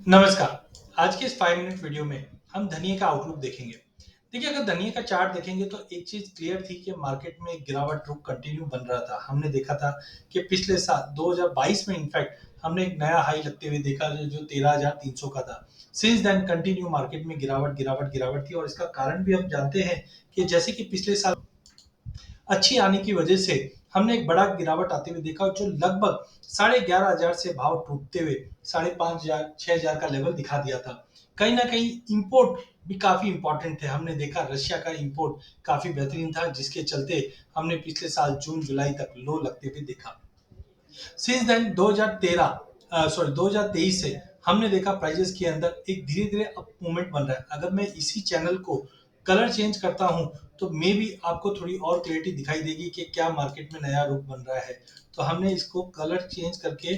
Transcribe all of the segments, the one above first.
नमस्कार। आज के इस 5 मिनट वीडियो में हम धनिया का आउटलुक देखेंगे। देखिए, अगर धनिया का चार्ट देखेंगे तो एक चीज़ क्लियर थी कि मार्केट में गिरावट रुख कंटिन्यू बन रहा था। हमने देखा था कि पिछले साल 2022 में इनफैक्ट हमने एक नया हाई लगते हुए देखा जो 13,300 का था। सिंस देन कंटिन्यू मार्केट में गिरावट, गिरावट, गिरावट थी और इसका कारण भी हम जानते हैं कि जैसे कि पिछले साल अच्छी आने की वजह से हमने एक बड़ा गिरावट आते हुए देखा जो लगभग 11,500 से भाव टूटते हुए 5,500 6,000 का लेवल दिखा दिया था। कहीं ना कहीं इंपोर्ट भी काफी इंपॉर्टेंट थे। हमने देखा रशिया का इंपोर्ट काफी बेहतरीन था जिसके चलते हमने पिछले साल जून जुलाई तक लो लगते हुए देखा। सिंस देन 2023 से हमने देखा प्राइजेस के अंदर एक धीरे धीरे अप मूवमेंट बन रहा है। अगर मैं इसी चैनल को कलर चेंज करता हूं तो मे भी आपको थोड़ी और क्लियरिटी दिखाई देगी कि क्या मार्केट में नया रुख बन रहा है। तो हमने इसको कलर चेंज करके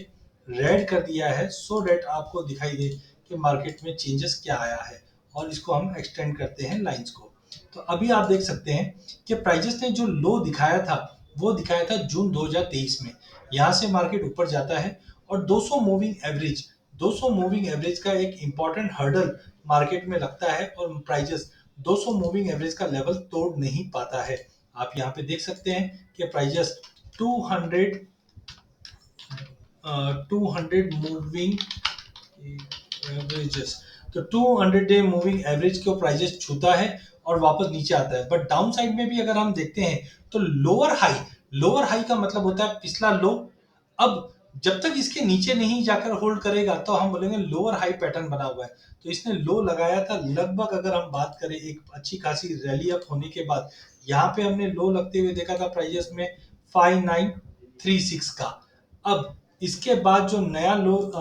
रेड कर दिया है सो डेट आपको दिखाई दे कि मार्केट में चेंजेस क्या आया है। और इसको हम एक्सटेंड करते हैं लाइंस को। तो अभी आप देख सकते हैं कि प्राइजेस ने जो लो दिखाया था वो दिखाया था जून 2023 में। यहाँ से मार्केट ऊपर जाता है और 200 मूविंग एवरेज 200 मूविंग एवरेज का एक इंपॉर्टेंट हर्डल मार्केट में लगता है और प्राइजेस 200 मूविंग एवरेज का लेवल तोड़ नहीं पाता है। आप यहाँ पे देख सकते हैं कि प्राइजेस 200 200 मूविंग एवरेजेस तो 200 डे मूविंग एवरेज को प्राइजेस छूता है और वापस नीचे आता है। बट डाउन साइड में भी अगर हम देखते हैं तो लोअर हाई का मतलब होता है पिछला लो। अब जब तक इसके नीचे नहीं जाकर होल्ड करेगा तो हम बोलेंगे लोअर हाई पैटर्न बना हुआ है। तो इसने लो लगाया था लगभग अगर हम बात करें एक अच्छी खासी रैली अप होने के बाद यहाँ पे हमने लो लगते हुए देखा था प्राइजेस में 5936 का। अब इसके बाद जो नया लो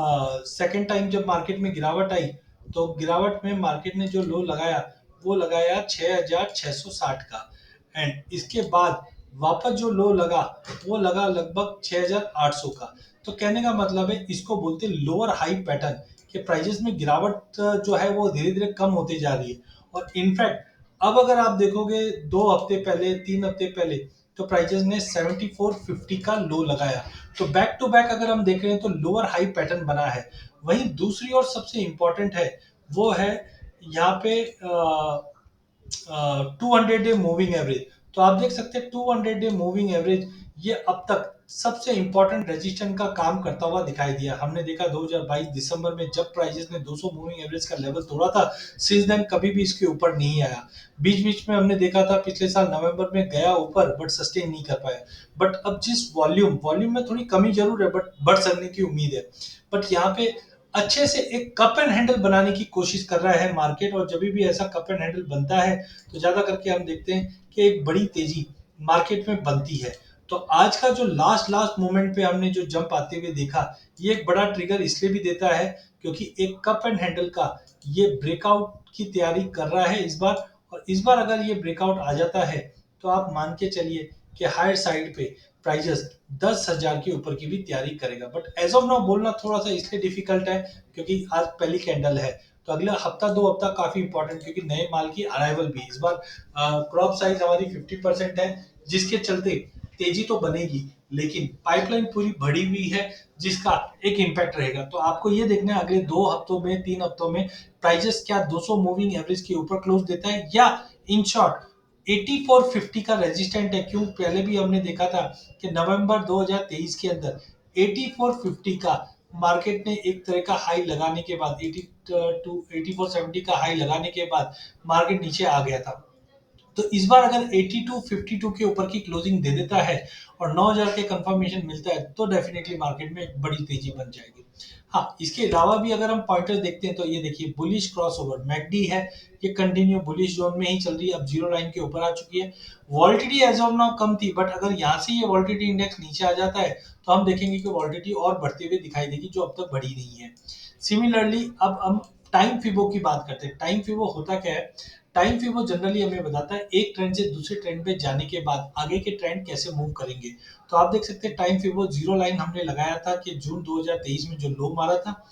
सेकेंड टाइम जब मार्केट में गिरावट आई तो गिरावट में मार्केट ने जो लो लगाया वो लगाया 6,660 का। एंड इसके बाद वापस जो लो लगा वो लगा लगभग 6,800 का। तो कहने का मतलब है इसको बोलते हैं लोअर हाई पैटर्न कि प्राइजेस में गिरावट जो है वो धीरे धीरे कम होती जा रही है। और इनफैक्ट अब अगर आप देखोगे 2 हफ्ते पहले 3 हफ्ते पहले तो प्राइजेस ने 7450 का लो लगाया। तो बैक टू बैक अगर हम देख रहे हैं तो लोअर हाई पैटर्न बना है। वहीं दूसरी और सबसे इंपॉर्टेंट है वो है यहाँ पे 200 डे मूविंग एवरेज। तो आप देख सकते हैं 200 डे मूविंग एवरेज ये अब तक सबसे इंपॉर्टेंट रेजिस्टेंस का काम करता हुआ दिखाई दिया। हमने देखा 2022 दिसंबर में जब प्राइजेस ने 200 मूविंग एवरेज का लेवल तोड़ा था सिंस देन कभी भी इसके ऊपर नहीं आया। बीच बीच में हमने देखा था पिछले साल नवंबर में गया ऊपर बट सस्टेन नहीं कर पाया। बट अब जिस वॉल्यूम में थोड़ी कमी जरूर है बट बढ़ सकने की उम्मीद है। बट यहाँ पे अच्छे से एक कप एंड हैंडल बनाने की कोशिश कर रहा है मार्केट। और जब भी ऐसा कप एंड हैंडल बनता है तो ज्यादा करके हम देखते हैं कि एक बड़ी तेजी मार्केट में बनती है। तो आज का जो लास्ट मोमेंट पे हमने जो जंप आते हुए देखा ये एक बड़ा ट्रिगर इसलिए भी देता है क्योंकि एक कप एंड हैंडल का ये ब्रेकआउट की तैयारी कर रहा है इस बार। और इस बार अगर ये ब्रेकआउट आ जाता है तो आप मान के चलिए कि हायर साइड पे प्राइजेस 10,000 के ऊपर की भी तैयारी करेगा। बट एज ऑफ नाउ बोलना थोड़ा सा इसलिए डिफिकल्ट है क्योंकि आज पहली कैंडल है। तो अगला हफ्ता 2 हफ्ता काफी इंपॉर्टेंट क्योंकि नए माल की अराइवल भी इस बार क्रॉप साइज हमारी 50% है जिसके चलते तेजी तो बनेगी लेकिन पाइपलाइन पूरी भरी हुई है जिसका एक इम्पैक्ट रहेगा। तो आपको ये देखना है अगले 2 हफ्तों में 3 हफ्तों में प्राइजेस क्या 200 मूविंग एवरेज के ऊपर क्लोज देता है या इन शॉर्ट 8450 का रेजिस्टेंट है। क्यों पहले भी हमने देखा था कि नवंबर 2023 के अंदर 8450 का मार्केट ने एक तरह का हाई लगाने के बाद 8470 का हाई लगाने के बाद मार्केट नीचे आ गया था। तो इस बार अगर 8252 के ऊपर की क्लोजिंग दे देता है और 9,000 के कंफर्मेशन मिलता है तो डेफिनेटली मार्केट में एक बड़ी तेजी बन जाएगी। हाँ, इसके अलावा भी अगर हम पॉइंटर्स देखते हैं तो ये देखिए बुलिश क्रॉसओवर मैकडी है। ये कंटिन्यू बुलिश जोन में ही चल रही है। अब जीरो लाइन के ऊपर आ चुकी है। वॉलिटिलिटी एज ऑफ नाउ कम थी बट अगर यहाँ से ये वॉलिटिलिटी इंडेक्स नीचे आ जाता है तो हम देखेंगे कि वॉलिटिलिटी और बढ़ते हुए दिखाई देगी जो अब तक बढ़ी नहीं है। सिमिलरली अब हम टाइम फिबो की बात करते हैं। टाइम फिबो होता क्या है? टाइम फिबो जनरली हमें बताता है एक ट्रेंड से दूसरे ट्रेंड पे जाने के बाद आगे के ट्रेंड कैसे मूव करेंगे। तो आप देख सकते हैं टाइम फिबो जीरो लाइन हमने लगाया था कि जून 2023 में जो लो मारा था।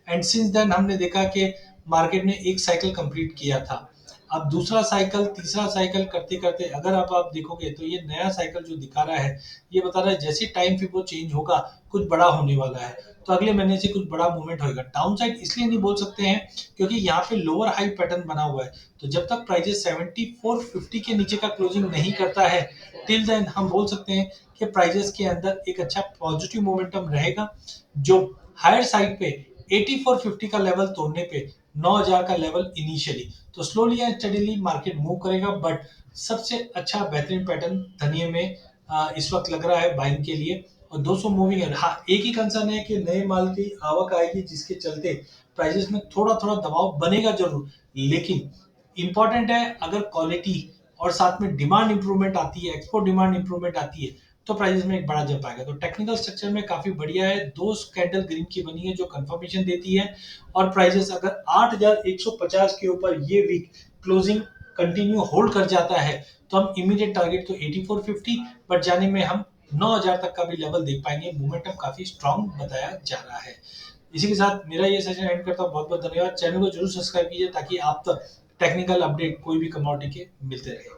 एंड सिंस देन हमने देखा कि मार्केट ने एक साइकिल कंप्लीट किया था। अब दूसरा साइकिल, तीसरा साइकिल करते-करते अगर अब आप देखोगे तो ये नया साइकिल जो दिखा रहा है, ये बता रहा है जैसे टाइम फिबो चेंज होगा, कुछ बड़ा होने वाला है। तो अगले महीने से कुछ बड़ा मूवमेंट होएगा। डाउन साइड इसलिए नहीं बोल सकते हैं क्योंकि यहाँ पे लोअर हाई पैटर्न बना हुआ है। तो जब तक प्राइजेस 7450 के नीचे का क्लोजिंग नहीं करता है, टिल देन हम बोल सकते हैं कि प्राइजेस के अंदर एक अच्छा पॉजिटिव मोमेंटम रहेगा, जो हायर साइड पे 8450 का लेवल तोड़ने पे 9000 का लेवल इनिशियली, तो slowly and steadily market move करेगा। बट सबसे अच्छा बेहतरीन पैटर्न धनिये में इस वक्त लग रहा है बाइंग के लिए। और 200 मूविंग है। हाँ, एक ही कंसर्न है कि नए माल की आवक आएगी जिसके चलते प्राइजेस में थोड़ा थोड़ा दबाव बनेगा जरूर, लेकिन इंपॉर्टेंट है अगर क्वालिटी और साथ में डिमांड इंप्रूवमेंट आती है, एक्सपोर्ट डिमांड इंप्रूवमेंट आती है, तो प्राइसेस में एक बड़ा जंप आएगा। तो टेक्निकल स्ट्रक्चर में काफी बढ़िया है, दो कैंडल ग्रीन की बनी है जो कंफर्मेशन देती है। और प्राइसेस अगर 8150 के ऊपर ये वीक क्लोजिंग कंटिन्यू होल्ड कर जाता है, तो हम इमीडिएट टारगेट तो 8450, बट जाने में हम 9000 तक का भी लेवल देख पाएंगे। मोमेंटम काफी स्ट्रांग बताया जा रहा है। इसी के साथ मेरा ये सेशन एंड करता हूँ। बहुत बहुत धन्यवाद। चैनल को जरूर सब्सक्राइब कीजिए ताकि आप तक टेक्निकल अपडेट कोई भी कमोडिटी के मिलते रहे।